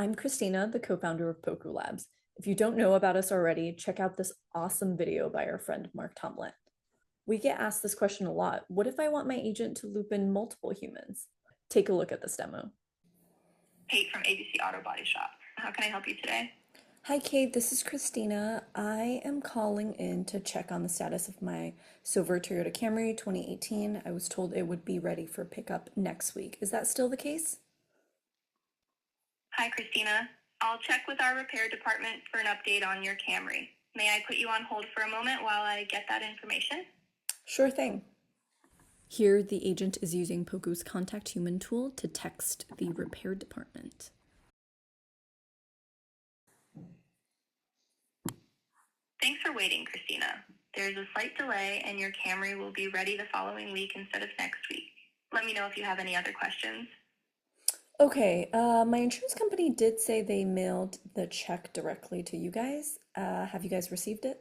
I'm Christina, the co-founder of Poku Labs. If you don't know about us already, check out this awesome video by our friend Mark Tomlin. We get asked this question a lot. What if I want my agent to loop in multiple humans? Take a look at this demo. Kate from ABC Auto Body Shop. How can I help you today? Hi, Kate. This is Christina. I am calling in to check on the status of my silver Toyota Camry 2018. I was told it would be ready for pickup next week. Is that still the case? Hi, Christina. I'll check with our repair department for an update on your Camry. May I put you on hold for a moment while I get that information? Sure thing. Here, the agent is using Poku's contact human tool to text the repair department. Thanks for waiting, Christina. There's a slight delay and your Camry will be ready the following week instead of next week. Let me know if you have any other questions. Okay, my insurance company did say they mailed the check directly to you guys. Have you guys received it?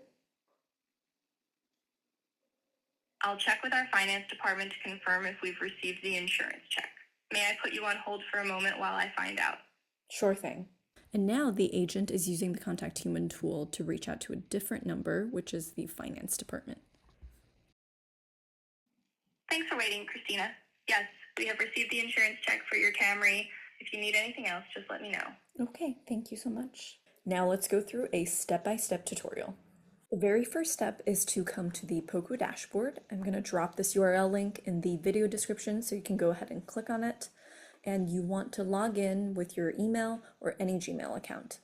I'll check with our finance department to confirm if we've received the insurance check. May I put you on hold for a moment while I find out? Sure thing. And now the agent is using the contact human tool to reach out to a different number, which is the finance department. Thanks for waiting, Christina. Yes, we have received the insurance check for your Camry. If you need anything else, just let me know. Okay, thank you so much. Now let's go through a step-by-step tutorial. The very first step is to come to the Poku dashboard. I'm going to drop this URL link in the video description so you can go ahead and click on it. And you want to log in with your email or any Gmail account.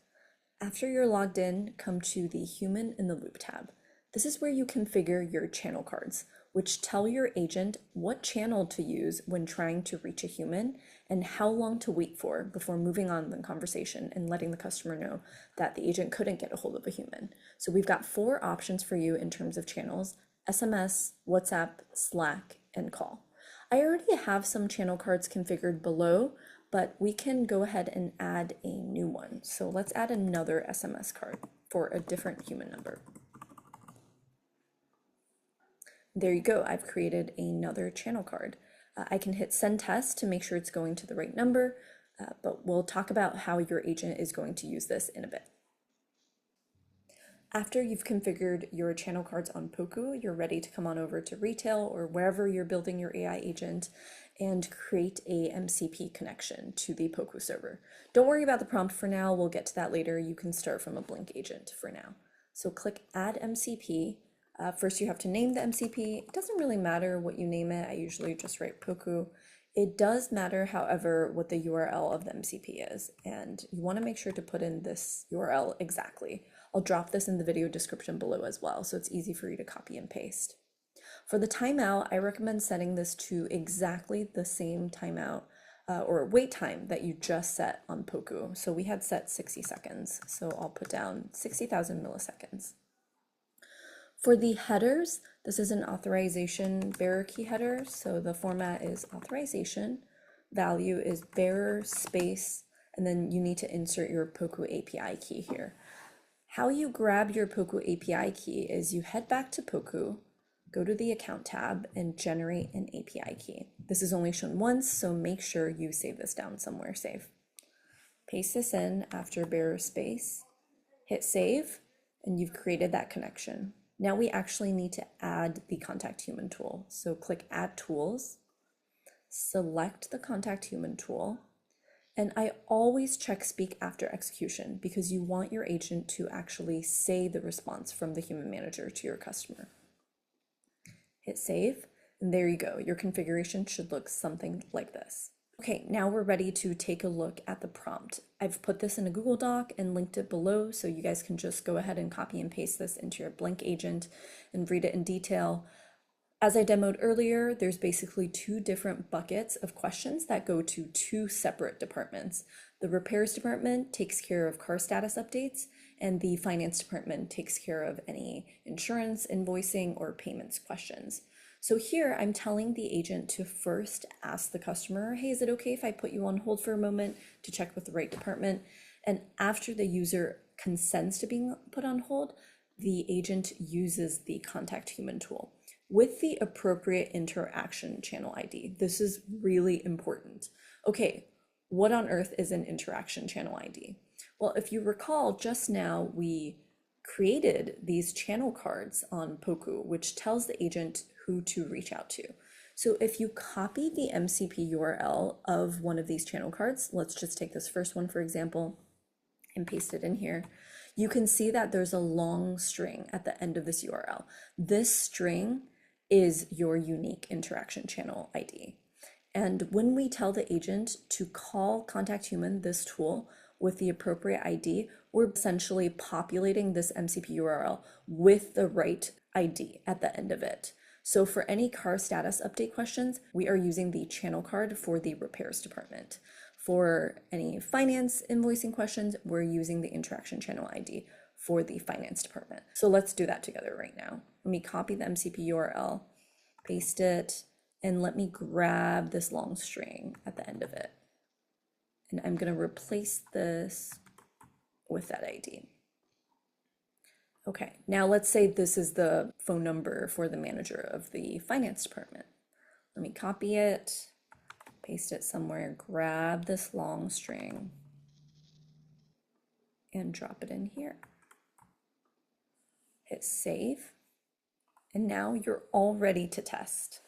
After you're logged in, come to the Human in the Loop tab. This is where you configure your channel cards, which tell your agent what channel to use when trying to reach a human and how long to wait for before moving on the conversation and letting the customer know that the agent couldn't get a hold of a human. So we've got 4 options for you in terms of channels: SMS, WhatsApp, Slack, and call. I already have some channel cards configured below, but we can go ahead and add a new one. So let's add another SMS card for a different human number. There you go, I've created another channel card. I can hit send test to make sure it's going to the right number, but we'll talk about how your agent is going to use this in a bit. After you've configured your channel cards on Poku, you're ready to come on over to retail or wherever you're building your AI agent and create a MCP connection to the Poku server. Don't worry about the prompt for now, we'll get to that later. You can start from a blank agent for now. So click add MCP. First you have to name the MCP. It doesn't really matter what you name it. I usually just write Poku. It does matter, however, what the URL of the MCP is, and you want to make sure to put in this URL exactly. I'll drop this in the video description below as well, so it's easy for you to copy and paste. For the timeout, I recommend setting this to exactly the same timeout or wait time that you just set on Poku. So we had set 60 seconds, so I'll put down 60,000 milliseconds. For the headers, this is an authorization bearer key header, so the format is authorization, value is bearer space, and then you need to insert your Poku API key here. How you grab your Poku API key is you head back to Poku, go to the account tab, and generate an API key. This is only shown once, so make sure you save this down somewhere safe. Paste this in after bearer space, hit save, and you've created that connection. Now we actually need to add the contact human tool. So click add tools, select the contact human tool, and I always check speak after execution because you want your agent to actually say the response from the human manager to your customer. Hit save, and there you go. Your configuration should look something like this. Okay, now we're ready to take a look at the prompt. I've put this in a Google Doc and linked it below, so you guys can just go ahead and copy and paste this into your blank agent and read it in detail. As I demoed earlier, there's basically 2 different buckets of questions that go to 2 separate departments. The repairs department takes care of car status updates, and the finance department takes care of any insurance, invoicing, or payments questions. So here I'm telling the agent to first ask the customer, hey, is it okay if I put you on hold for a moment to check with the right department? And after the user consents to being put on hold, the agent uses the contact human tool with the appropriate interaction channel ID. This is really important. Okay, what on earth is an interaction channel ID? Well, if you recall, just now we created these channel cards on Poku, which tells the agent who to reach out to. So if you copy the MCP URL of one of these channel cards, let's just take this first one, for example, and paste it in here, you can see that there's a long string at the end of this URL. This string is your unique interaction channel ID. And when we tell the agent to call Contact Human, this tool, with the appropriate ID, we're essentially populating this MCP URL with the right ID at the end of it. So for any car status update questions, we are using the channel card for the repairs department. For any finance invoicing questions, we're using the interaction channel ID for the finance department. So let's do that together right now. Let me copy the MCP URL, paste it, and let me grab this long string at the end of it. And I'm going to replace this with that ID. Okay, now let's say this is the phone number for the manager of the finance department. Let me copy it, paste it somewhere, grab this long string, and drop it in here. Hit save, and now you're all ready to test.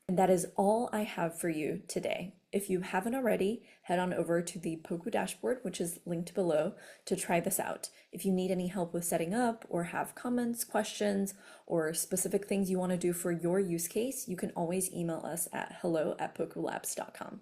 And that is all I have for you today. If you haven't already, head on over to the Poku dashboard, which is linked below, to try this out. If you need any help with setting up or have comments, questions, or specific things you want to do for your use case, you can always email us at hello@pokulabs.com.